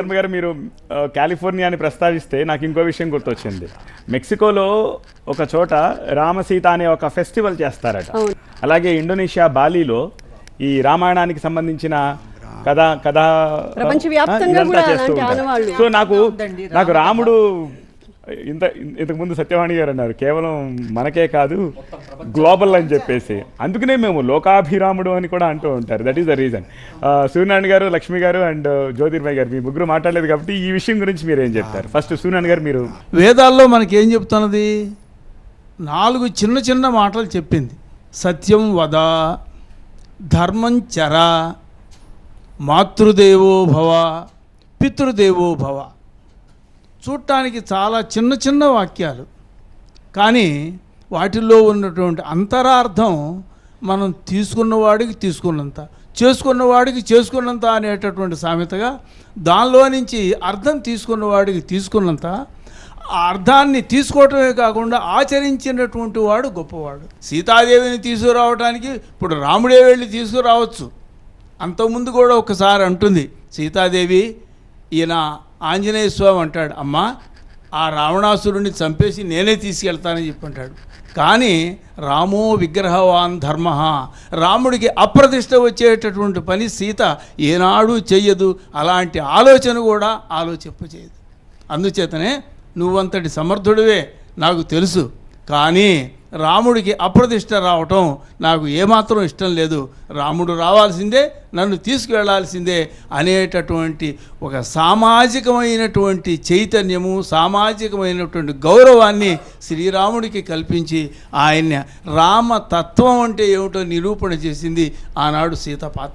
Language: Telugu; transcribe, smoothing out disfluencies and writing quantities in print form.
శర్మ గారు మీరు కాలిఫోర్నియాని ప్రస్తావిస్తే నాకు ఇంకో విషయం గుర్తొచ్చింది. మెక్సికోలో ఒక చోట రామసీత అనే ఒక ఫెస్టివల్ చేస్తారట. అలాగే ఇండోనేషియా బాలీలో ఈ రామాయణానికి సంబంధించిన కథ ప్రపంచవ్యాప్తంగా కూడా అలాంటి ఆనవాళ్ళు. సో నాకు రాముడు ఇంతకుముందు సత్యవాణి గారు అన్నారు కేవలం మనకే కాదు గ్లోబల్ అని చెప్పేసి, అందుకనే మేము లోకాభిరాముడు అని కూడా అంటూ ఉంటారు. That is the reason. Suryanarayana గారు, లక్ష్మి గారు అండ్ జ్యోతిర్మయ్య గారు మీ ముగ్గురు మాట్లాడలేదు కాబట్టి ఈ విషయం గురించి మీరు ఏం చెప్తారు? ఫస్ట్ సూర్యనారాయణ గారు, మీరు వేదాల్లో మనకి ఏం చెప్తున్నది? 4 చిన్న చిన్న మాటలు చెప్పింది. సత్యం వద, ధర్మం చర, మాతృదేవో భవ, పితృదేవో భవ. చూడటానికి చాలా చిన్న చిన్న వాక్యాలు, కానీ వాటిల్లో ఉన్నటువంటి అంతరార్థం మనం తీసుకున్నవాడికి తీసుకున్నంత, చేసుకున్నవాడికి చేసుకున్నంత అనేటటువంటి సామెతగా దానిలో నుంచి అర్థం తీసుకున్నవాడికి తీసుకున్నంత, ఆ అర్థాన్ని తీసుకోవటమే కాకుండా ఆచరించినటువంటి వాడు గొప్పవాడు. సీతాదేవిని తీసుకురావడానికి ఇప్పుడు రాముడే వెళ్ళి తీసుకురావచ్చు. అంతకుముందు కూడా ఒకసారి అంటుంది సీతాదేవి, ఈయన ఆంజనేయ స్వామి అంటాడు, అమ్మా ఆ రావణాసురుడిని చంపేసి నేనే తీసుకెళ్తానని చెప్పి అంటాడు. కానీ రామో విగ్రహవాన్ ధర్మ, రాముడికి అప్రతిష్ట వచ్చేటటువంటి పని సీత ఏనాడు చెయ్యదు. అలాంటి ఆలోచన కూడా ఆలోచింపచేయదు. అందుచేతనే నువ్వంతటి సమర్థుడివే నాకు తెలుసు, కానీ రాముడికి అప్రతిష్ట రావటం నాకు ఏమాత్రం ఇష్టం లేదు. రాముడు రావాల్సిందే, నన్ను తీసుకువెళ్లాల్సిందే అనేటటువంటి ఒక సామాజికమైనటువంటి చైతన్యము, సామాజికమైనటువంటి గౌరవాన్ని శ్రీరాముడికి కల్పించి ఆయన్ని రామతత్వం అంటే ఏమిటో నిరూపణ చేసింది ఆనాడు సీత పాత్ర.